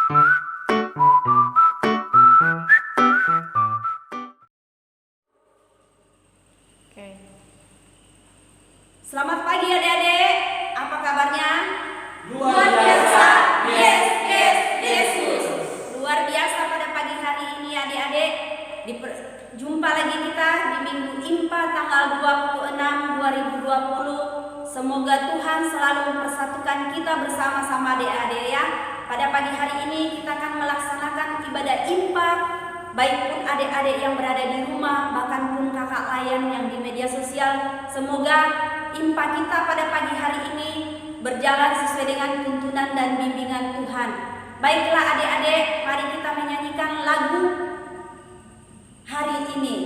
Oke. Selamat pagi adik-adik. Apa kabarnya? Luar biasa. Yes, yes, Yesus. Luar biasa pada pagi hari ini adik-adik. Jumpa lagi kita di Minggu IMPA tanggal 26 2020. Semoga Tuhan selalu mempersatukan kita bersama-sama adik-adik ya. Pada pagi hari ini kita akan melaksanakan ibadah IMPA, baik pun adik-adik yang berada di rumah, bahkan pun kakak layan yang di media sosial. Semoga IMPA kita pada pagi hari ini berjalan sesuai dengan tuntunan dan bimbingan Tuhan. Baiklah adik-adik, mari kita menyanyikan lagu hari ini.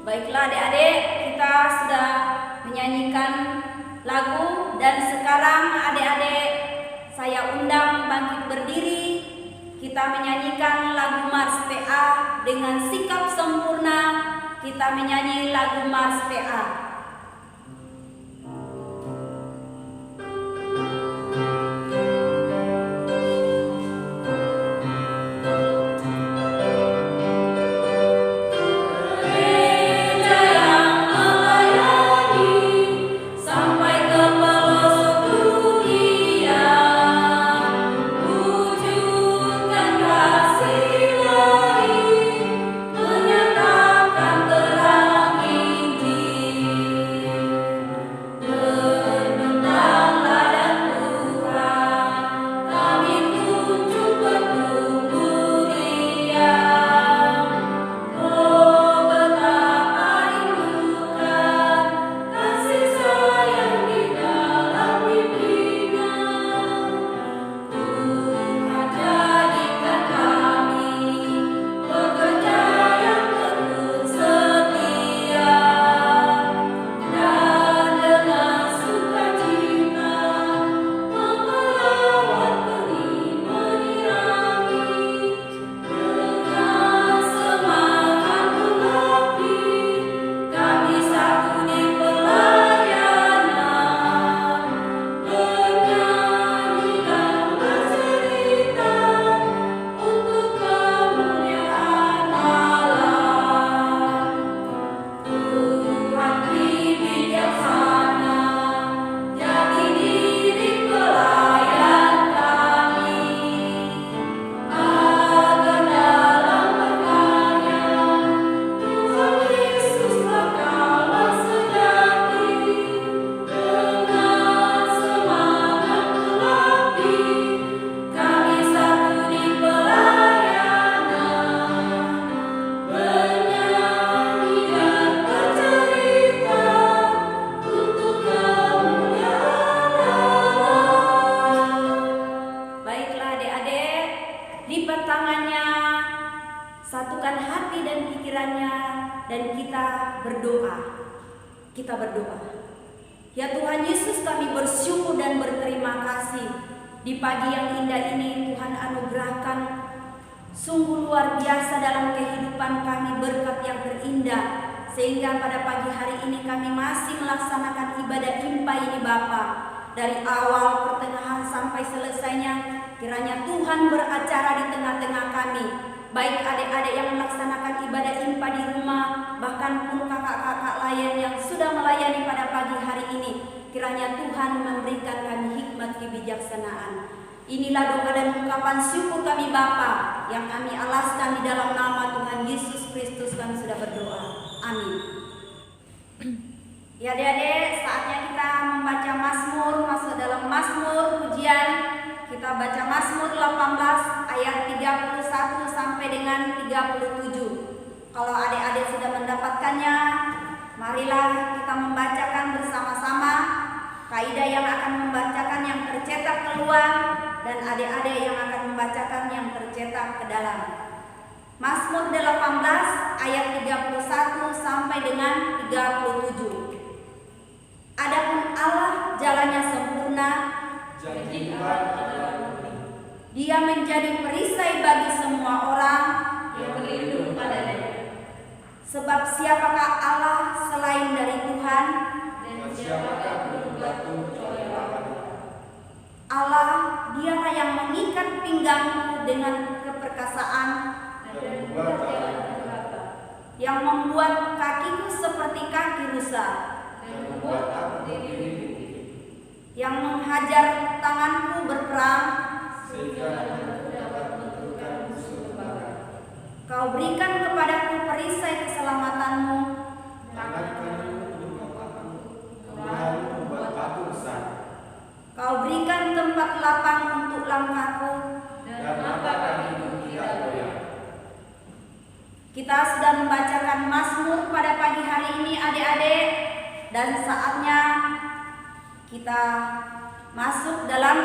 Baiklah adik-adik, kita sudah menyanyikan lagu dan sekarang adik-adik saya undang bangkit berdiri. Kita menyanyikan lagu Mars PA dengan sikap sempurna. Kita menyanyi lagu Mars PA. Kita berdoa. Ya Tuhan Yesus, kami bersyukur dan berterima kasih di pagi yang indah ini Tuhan anugerahkan Sungguh luar biasa dalam kehidupan kami berkat yang terindah, sehingga pada pagi hari ini kami masih melaksanakan ibadah impa ini Bapa. Dari awal, pertengahan sampai selesainya, kiranya Tuhan beracara di tengah-tengah kami. Baik adik-adik yang melaksanakan ibadah impa di rumah, bahkan pun kakak-kakak lain yang sudah melayani pada pagi hari ini, kiranya Tuhan memberikan kami hikmat kebijaksanaan. Inilah doa dan ungkapan syukur kami Bapa yang kami alaskan di dalam nama Tuhan Yesus Kristus kami sudah berdoa. Amin. Ya adik-adik, saatnya kita membaca Mazmur, masuk dalam Mazmur pujian. Kita baca Mazmur 18 ayat 31 sampai dengan 37. Kalau adik-adik sudah mendapatkannya, marilah kita membacakan bersama-sama. Kaidah yang akan membacakan yang tercetak keluar, dan adik-adik yang akan membacakan yang tercetak ke dalam. Mazmur 18 ayat 31 sampai dengan 37. Adapun Allah jalannya sempurna, Dia menjadi perisai bagi semua orang yang berlindung padanya. Sebab siapakah Allah selain dari Tuhan? Dan siapakah gunung batu kecuali Allah? Allah, Dialah yang mengikat pinggangku dengan keperkasaan, Dan membuat jalanku rata. yang membuat kakiku seperti kaki rusa, Dan membuat aku berdiri di bukit. yang menghajar tanganku berperang. Sehingga aku dapat menentukan musuh terbakar. Kau berikan kepadaku perisai keselamatanmu, Tangan kananmu untuk mengangkatku, kemahanmu membuat aku besar. Kau berikan tempat lapang untuk langkahku. Dan mata kakiku tidak goyah. Kita sudah membacakan Mazmur pada pagi hari ini adik-adik, dan saatnya kita masuk dalam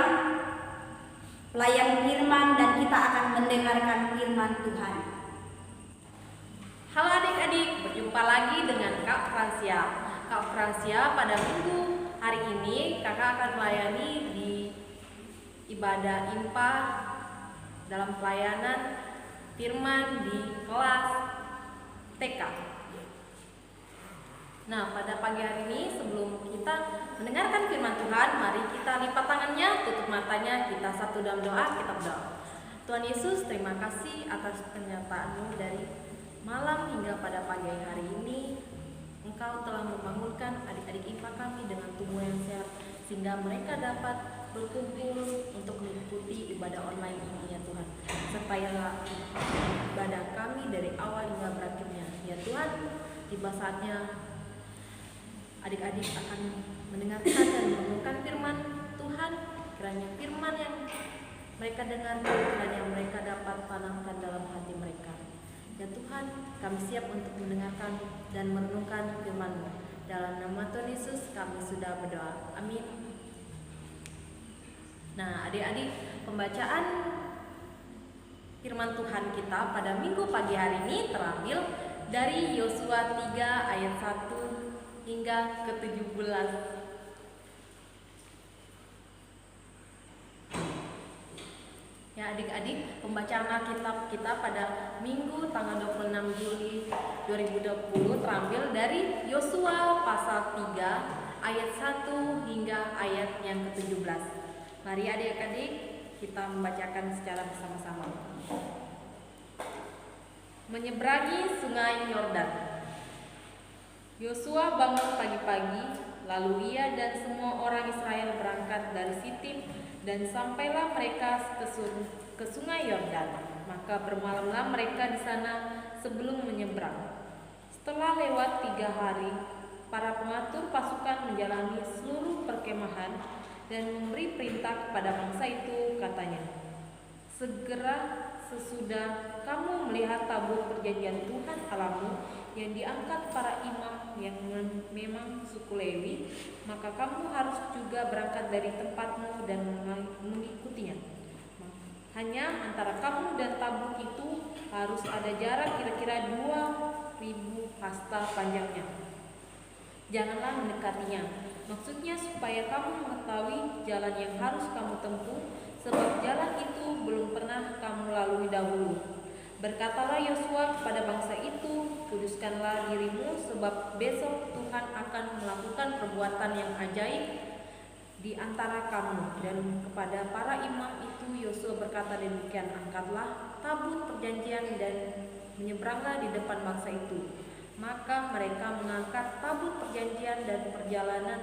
pelayan firman dan kita akan mendengarkan firman Tuhan. Halo adik-adik, berjumpa lagi dengan Kak Fransia. Kak Fransia, pada minggu hari ini kakak akan melayani di ibadah impa dalam pelayanan firman di kelas TK. Nah, pada pagi hari ini sebelum kita mendengarkan firman Tuhan, mari kita lipat tangannya, tutup matanya, kita satu dalam doa, kita berdoa. Tuhan Yesus, terima kasih atas penyertaan-Mu dari malam hingga pada pagi hari ini. Engkau telah membangunkan adik-adik IPA kami dengan tubuh yang sehat, sehingga mereka dapat berkumpul untuk mengikuti ibadah online ini ya Tuhan. Supaya ibadah kami dari awal hingga berakhirnya. Ya Tuhan, tiba saatnya adik-adik akan mendengarkan dan merenungkan firman Tuhan. Kiranya firman yang mereka dengarkan, kiranya mereka dapat tanamkan dalam hati mereka. Ya Tuhan, kami siap untuk mendengarkan dan merenungkan firman-Mu. Dalam nama Tuhan Yesus kami sudah berdoa. Amin. Nah, adik-adik, pembacaan firman Tuhan kita pada minggu pagi hari ini terambil dari Yosua 3 ayat 1 hingga ke-17. Ya adik-adik, pembacaan Alkitab kita pada Minggu tanggal 26 Juli 2020 terambil dari Yosua pasal 3 ayat 1 hingga ayat yang ke-17. Mari adik-adik kita membacakan secara bersama-sama. Menyeberangi sungai Yordan. Yosua bangun pagi-pagi, lalu ia dan semua orang Israel berangkat dari Sitim, dan sampailah mereka ke sungai Yordan. Maka bermalamlah mereka di sana sebelum menyeberang. Setelah lewat 3 hari, para pengatur pasukan menjalani seluruh perkemahan dan memberi perintah kepada bangsa itu, katanya, segera sesudah kamu melihat tabur perjanjian Tuhan Allahmu yang diangkat para imam yang memang suku Lewi, maka kamu harus juga berangkat dari tempatmu dan mengikutinya. Hanya antara kamu dan tabur itu harus ada jarak kira-kira 2000 hasta panjangnya. Janganlah mendekatinya. Maksudnya supaya kamu mengetahui jalan yang harus kamu tempuh, sebab jalan itu belum pernah kamu lalui dahulu. Berkatalah Yosua kepada bangsa itu, kuduskanlah dirimu, sebab besok Tuhan akan melakukan perbuatan yang ajaib di antara kamu. Dan kepada para imam itu Yosua berkata demikian, angkatlah tabut perjanjian dan menyeberanglah di depan bangsa itu. Maka mereka mengangkat tabut perjanjian dan berjalan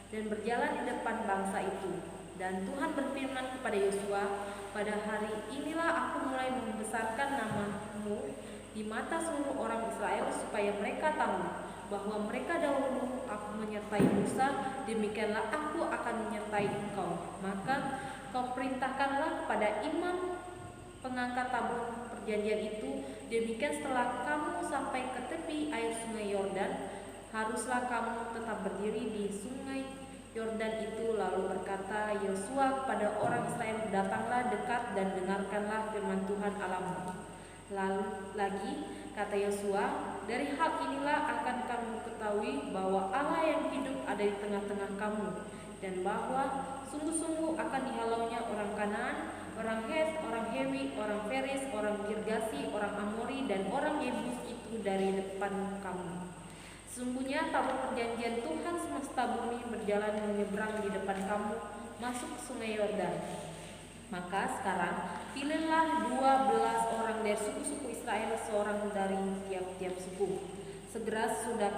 di depan bangsa itu. Dan Tuhan berfirman kepada Yosua, pada hari inilah aku mulai membesarkan namamu di mata seluruh orang Israel, supaya mereka tahu bahwa mereka dahulu aku menyertai Musa, demikianlah aku akan menyertai engkau. Maka kau perintahkanlah kepada imam pengangkat tabut perjanjian itu, demikian setelah kamu sampai ke tepi air sungai Yordan, haruslah kamu tetap berdiri di sungai Yordan itu. Lalu berkata Yosua kepada orang Israel, datanglah dekat dan dengarkanlah firman Tuhan Allahmu. Lalu lagi kata Yosua, dari hal inilah akan kamu ketahui bahwa Allah yang hidup ada di tengah-tengah kamu, dan bahwa sungguh-sungguh akan dihalaunya orang Kanaan, orang Het, orang Hewi, orang Feris, orang Girgasi, orang Amori, dan orang Yebus itu dari depan kamu. Sesungguhnya tabut perjanjian Tuhan semesta bumi berjalan menyeberang di depan kamu, masuk ke sungai Yordan. Maka sekarang pilihlah 12 orang dari suku-suku Israel, seorang dari tiap-tiap suku. Segera sudah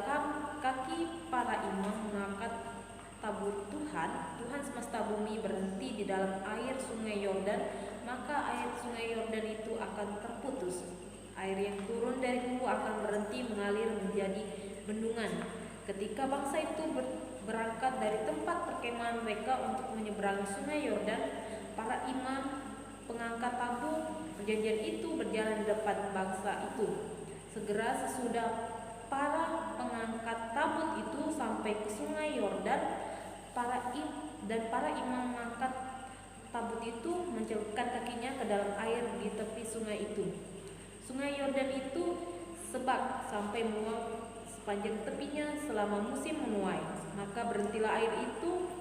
kaki para imam mengangkat tabut Tuhan semesta bumi berhenti di dalam air sungai Yordan, maka air sungai Yordan itu akan terputus. Air yang turun dari gua akan berhenti mengalir menjadi bendungan. Ketika bangsa itu berangkat dari tempat perkemahan mereka untuk menyeberangi sungai Yordan, para imam pengangkat tabut perjanjian itu berjalan di depan bangsa itu. Segera sesudah para pengangkat tabut itu sampai ke sungai Yordan, para imam mengangkat tabut itu mencelupkan kakinya ke dalam air di tepi sungai itu. Sungai Yordan itu sebak sampai meluap sepanjang tepinya selama musim menuai. Maka berhentilah air itu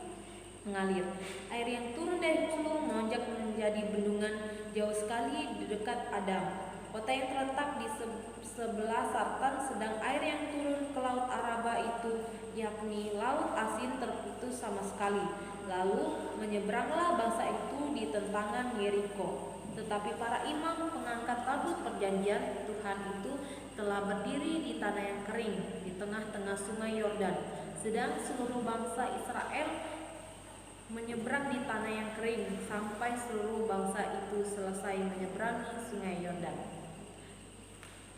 mengalir. Air yang turun dari hulu melonjak menjadi bendungan jauh sekali di dekat Adam, kota yang terletak di sebelah Sartan. Sedang air yang turun ke laut Araba itu, yakni laut asin, terputus sama sekali. Lalu menyeberanglah bangsa itu di tentangan Yeriko. Tetapi para imam pengangkat tabut perjanjian Tuhan itu telah berdiri di tanah yang kering di tengah-tengah sungai Yordan, sedang seluruh bangsa Israel menyeberang di tanah yang kering sampai seluruh bangsa itu selesai menyeberangi sungai Yordan.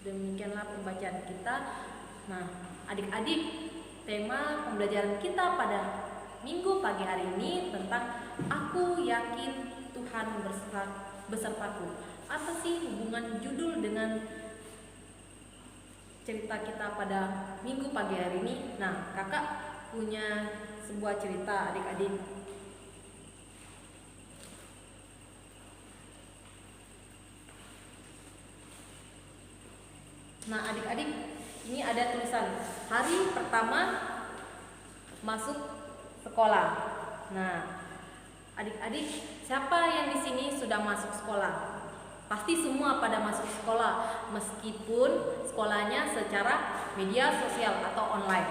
Demikianlah pembacaan kita. Nah, adik-adik, tema pembelajaran kita pada minggu pagi hari ini tentang aku yakin Tuhan besertaku. Apa sih hubungan judul dengan cerita kita pada minggu pagi hari ini? Nah, kakak punya sebuah cerita, adik-adik. Nah, adik-adik, ini ada tulisan hari pertama masuk sekolah. Nah, adik-adik, siapa yang di sini sudah masuk sekolah? Pasti semua pada masuk sekolah, meskipun sekolahnya secara media sosial atau online.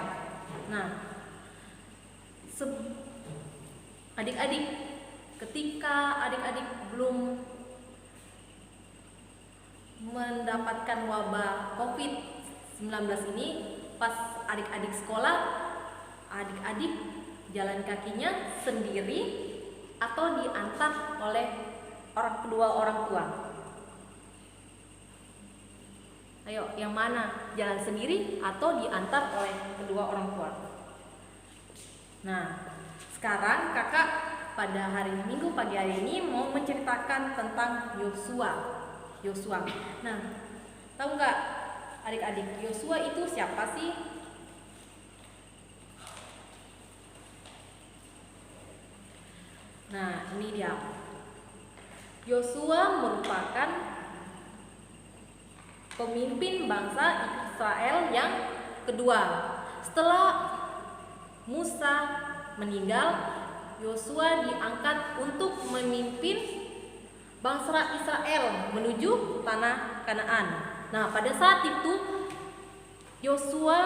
Nah, adik-adik, ketika adik-adik belum mendapatkan wabah COVID-19 ini, pas adik-adik sekolah, adik-adik jalan kakinya sendiri atau diantar oleh kedua orang tua? Ayo, yang mana? Jalan sendiri atau diantar oleh kedua orang tua? Nah, sekarang kakak pada hari Minggu pagi hari ini mau menceritakan tentang Yosua. Nah, tahu nggak adik-adik, Yosua itu siapa sih? Nah, ini dia. Yosua merupakan pemimpin bangsa Israel yang kedua. Setelah Musa meninggal, Yosua diangkat untuk memimpin bangsa Israel menuju tanah Kanaan. Nah, pada saat itu Yosua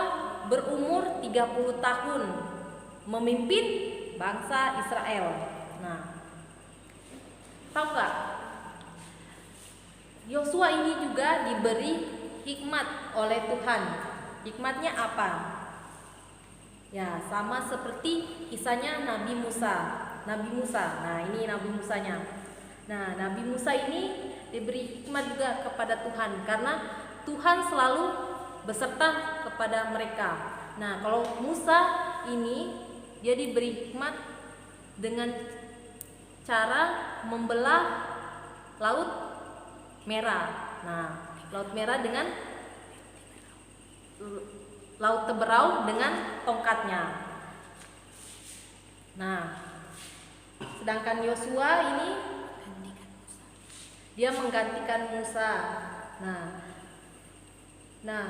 berumur 30 tahun memimpin bangsa Israel. Nah, tahu nggak? Yosua ini juga diberi hikmat oleh Tuhan. Hikmatnya apa? Ya, sama seperti kisahnya Nabi Musa. Nah, ini Nabi Musanya. Nah, Nabi Musa ini diberi hikmat juga kepada Tuhan karena Tuhan selalu beserta kepada mereka. Nah, kalau Musa ini dia diberi hikmat dengan cara membelah laut merah. Nah, laut merah dengan laut Teberau dengan tongkatnya. Nah, sedangkan Yosua ini dia menggantikan Musa. Nah,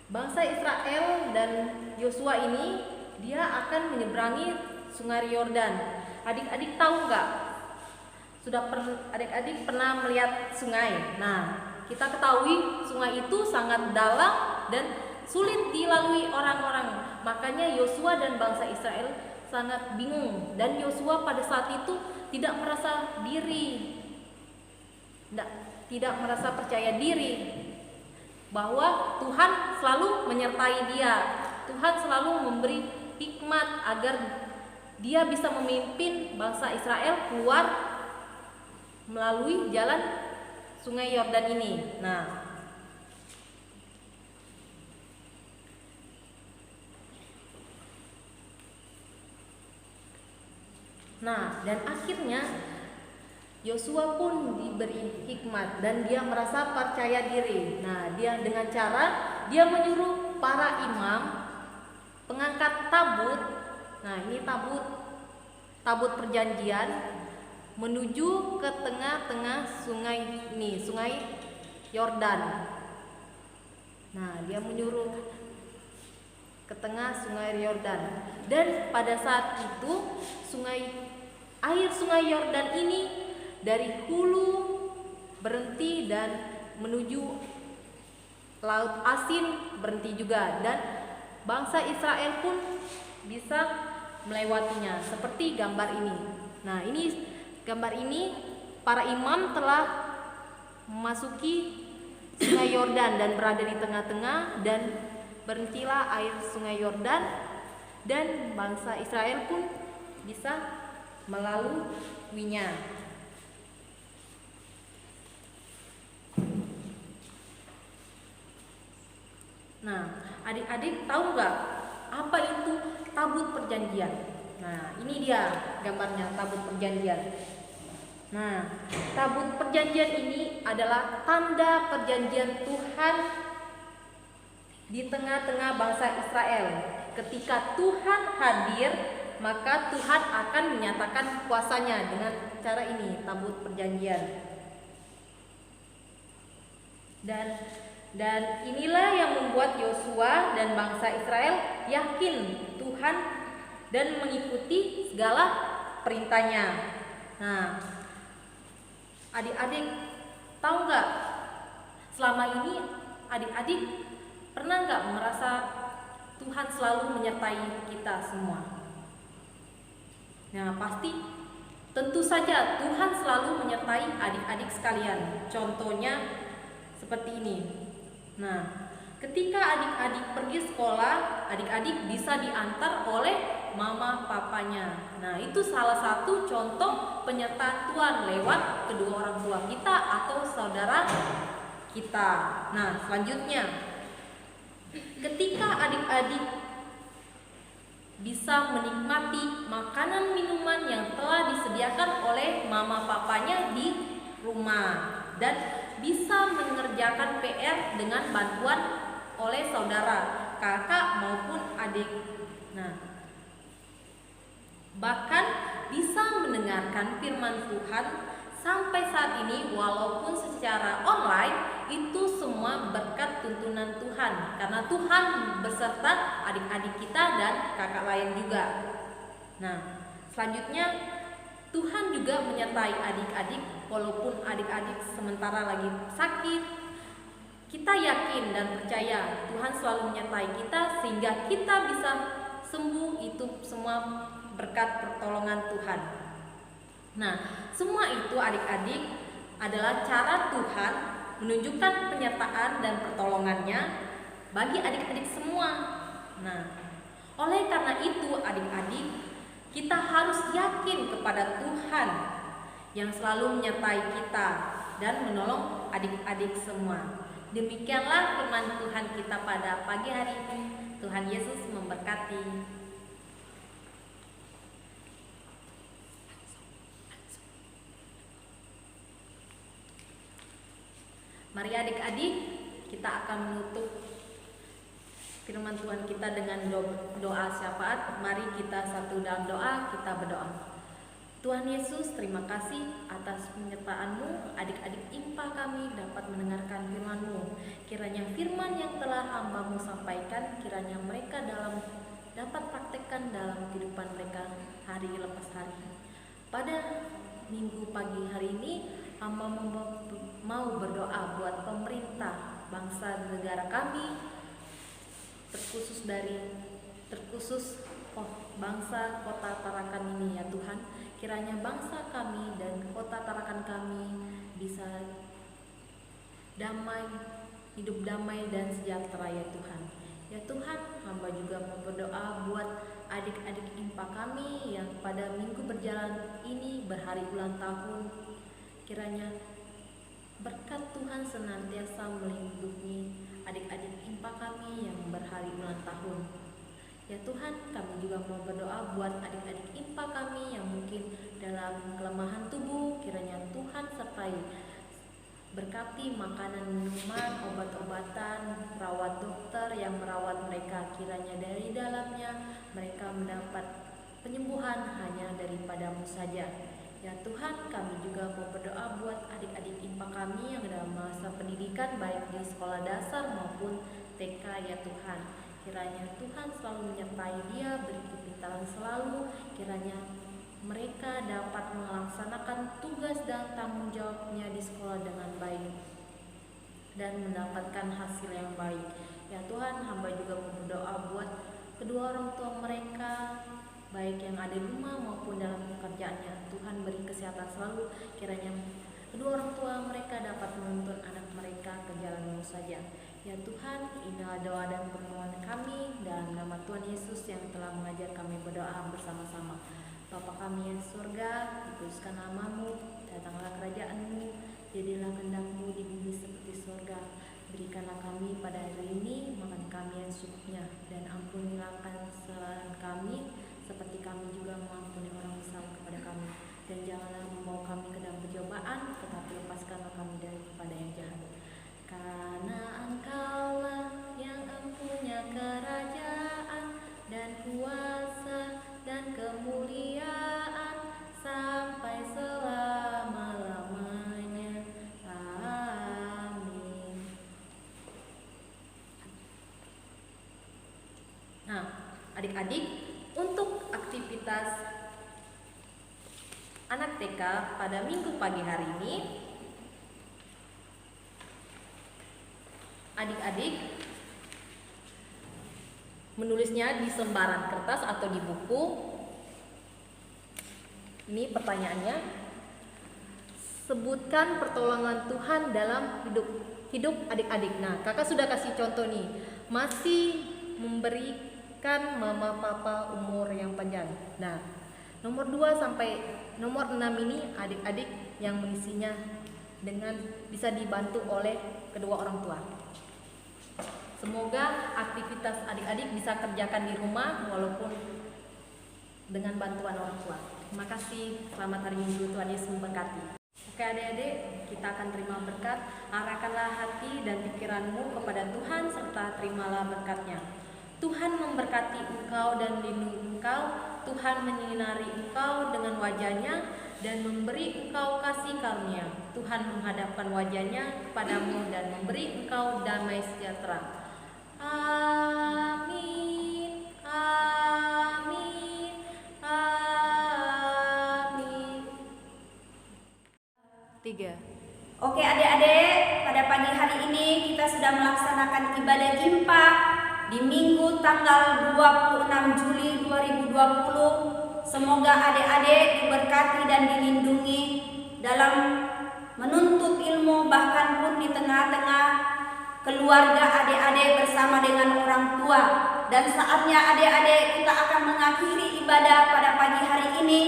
bangsa Israel dan Yosua ini dia akan menyeberangi Sungai Yordan. Adik-adik tahu nggak? Adik-adik pernah melihat sungai? Nah, kita ketahui sungai itu sangat dalam dan sulit dilalui orang-orang. Makanya Yosua dan bangsa Israel sangat bingung. Dan Yosua pada saat itu tidak merasa diri, tidak merasa percaya diri bahwa Tuhan selalu menyertai dia. Tuhan selalu memberi hikmat agar dia bisa memimpin bangsa Israel keluar melalui jalan Sungai Yordan ini. Nah, dan akhirnya Yosua pun diberi hikmat dan dia merasa percaya diri. Nah, dia dengan cara dia menyuruh para imam pengangkat tabut. Nah, ini tabut perjanjian menuju ke tengah-tengah sungai ini, Sungai Yordan. Nah, dia menyuruh ke tengah Sungai Yordan. Dan pada saat itu air Sungai Yordan ini dari hulu berhenti dan menuju Laut Asin berhenti juga, dan bangsa Israel pun bisa melewatinya seperti gambar ini. Nah, gambar ini para imam telah memasuki Sungai Yordan dan berada di tengah-tengah, dan berhentilah air Sungai Yordan dan bangsa Israel pun bisa melaluinya. Nah, adik-adik tahu nggak apa itu tabut perjanjian? Nah, ini dia gambarnya tabut perjanjian. Nah, tabut perjanjian ini adalah tanda perjanjian Tuhan di tengah-tengah bangsa Israel. Ketika Tuhan hadir, maka Tuhan akan menyatakan kuasanya dengan cara ini, tabut perjanjian. Dan inilah yang membuat Yosua dan bangsa Israel yakin Tuhan dan mengikuti segala perintahnya. Nah, adik-adik tahu nggak, selama ini adik-adik pernah nggak merasa Tuhan selalu menyertai kita semua? Nah, pasti tentu saja Tuhan selalu menyertai adik-adik sekalian. Contohnya seperti ini. Nah, ketika adik-adik pergi sekolah, adik-adik bisa diantar oleh mama papanya. Nah, itu salah satu contoh penyertaan Tuhan lewat kedua orang tua kita atau saudara kita. Nah, selanjutnya, ketika adik-adik bisa menikmati makanan minuman yang telah disediakan oleh mama papanya di rumah dan bisa mengerjakan PR dengan bantuan oleh saudara, kakak maupun adik. Nah, bahkan bisa mendengarkan firman Tuhan sampai saat ini walaupun secara online. Itu semua berkat tuntunan Tuhan, karena Tuhan beserta adik-adik kita dan kakak lain juga. Nah, selanjutnya Tuhan juga menyertai adik-adik walaupun adik-adik sementara lagi sakit. Kita yakin dan percaya Tuhan selalu menyertai kita sehingga kita bisa sembuh. Itu semua berkat pertolongan Tuhan. Nah, semua itu adik-adik adalah cara Tuhan menunjukkan penyertaan dan pertolongannya bagi adik-adik semua. Nah, oleh karena itu adik-adik, kita harus yakin kepada Tuhan yang selalu menyertai kita dan menolong adik-adik semua. Demikianlah firman Tuhan kita pada pagi hari ini. Tuhan Yesus memberkati. Mari adik-adik, kita akan menutup firman Tuhan kita dengan doa syafaat. Mari kita satu dalam doa, kita berdoa. Tuhan Yesus, terima kasih atas penyertaan-Mu. Adik-adik IMPA kami dapat mendengarkan firman-Mu. Kiranya firman yang telah hamba-Mu sampaikan, kiranya mereka dapat praktekkan dalam kehidupan mereka hari lepas hari. Pada minggu pagi hari ini, hamba mau berdoa buat pemerintah bangsa negara kami, terkhusus bangsa kota Tarakan ini ya Tuhan. Kiranya bangsa kami dan kota Tarakan kami bisa damai, hidup damai dan sejahtera ya Tuhan. Ya Tuhan, hamba juga mau berdoa buat adik-adik IMPA kami yang pada minggu berjalan ini berhari ulang tahun. Kiranya berkat Tuhan senantiasa melindungi adik-adik IMPA kami yang berhari ulang tahun. Ya Tuhan, kami juga mau berdoa buat adik-adik IMPA kami yang mungkin dalam kelemahan tubuh. Kiranya Tuhan sertai, berkati makanan, minuman, obat-obatan, rawat dokter yang merawat mereka. Kiranya dari dalamnya mereka mendapat penyembuhan hanya daripada-Mu saja. Ya Tuhan, kami juga mau berdoa buat adik-adik IMPA kami yang dalam masa pendidikan baik di sekolah dasar maupun TK ya Tuhan. Kiranya Tuhan selalu menyertai dia, beri kepintaran selalu. Kiranya mereka dapat melaksanakan tugas dan tanggung jawabnya di sekolah dengan baik dan mendapatkan hasil yang baik. Ya Tuhan, hamba juga mau berdoa buat kedua orang tua mereka, baik yang ada di rumah maupun dalam pekerjaannya. Tuhan beri kesehatan selalu. Kiranya kedua orang tua mereka dapat menuntun anak mereka ke jalan lurus saja. Ya Tuhan, inilah doa dan permohonan kami dalam nama Tuhan Yesus yang telah mengajar kami berdoa bersama-sama. Bapa kami yang surga, dikuduskan nama-Mu, datanglah kerajaan-Mu, jadilah kehendak-Mu di bumi seperti surga. Berikanlah kami pada hari ini makan kami yang secukupnya, dan ampunilah kesalahan kami seperti kami juga mengampuni orang bersalah kepada kami. Dan janganlah membawa kami ke dalam pencobaan, tetapi lepaskanlah kami daripada yang jahat. Karena Engkaulah yang empunya kerajaan dan kuasa dan kemuliaan sampai selama-lamanya. Amin. Nah, adik-adik, untuk aktivitas anak TK pada minggu pagi hari ini, adik-adik menulisnya di sembaran kertas atau di buku. Ini pertanyaannya, sebutkan pertolongan Tuhan dalam hidup adik-adik. Nah, kakak sudah kasih contoh nih, masih memberikan mama papa umur yang panjang. Nah, nomor 2 sampai nomor 6 ini adik-adik yang mengisinya dengan bisa dibantu oleh kedua orang tua. Semoga aktivitas adik-adik bisa kerjakan di rumah walaupun dengan bantuan orang tua. Terima kasih, selamat hari Minggu, Tuhan Yesus memberkati. Oke adik-adik, kita akan terima berkat. Arahkanlah hati dan pikiranmu kepada Tuhan serta terimalah berkatnya. Tuhan memberkati engkau dan melindungi engkau. Tuhan menyinari engkau dengan wajahnya dan memberi engkau kasih karunia. Tuhan menghadapkan wajahnya kepadamu dan memberi engkau damai sejahtera. Amin. Amin. Amin. 3. Oke adik-adik, pada pagi hari ini kita sudah melaksanakan ibadah impak di Minggu tanggal 26 Juli 2020. Semoga adik-adik diberkati dan dilindungi dalam menuntut ilmu, bahkan pun di tengah-tengah keluarga adik-adik bersama dengan orang tua. Dan saatnya adik-adik kita akan mengakhiri ibadah pada pagi hari ini.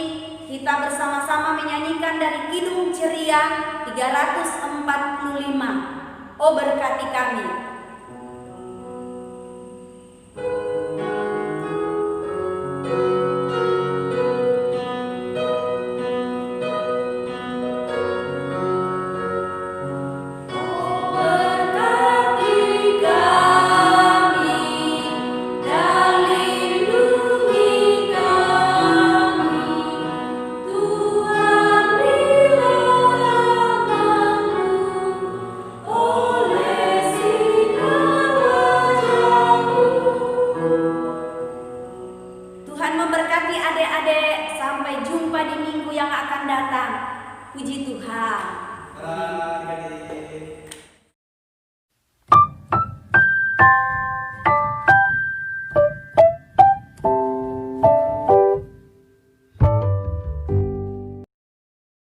Kita bersama-sama menyanyikan dari Kidung Ceria 345. Oh berkati kami. Tuhan memberkati adik-adik. Sampai jumpa di minggu yang akan datang. Puji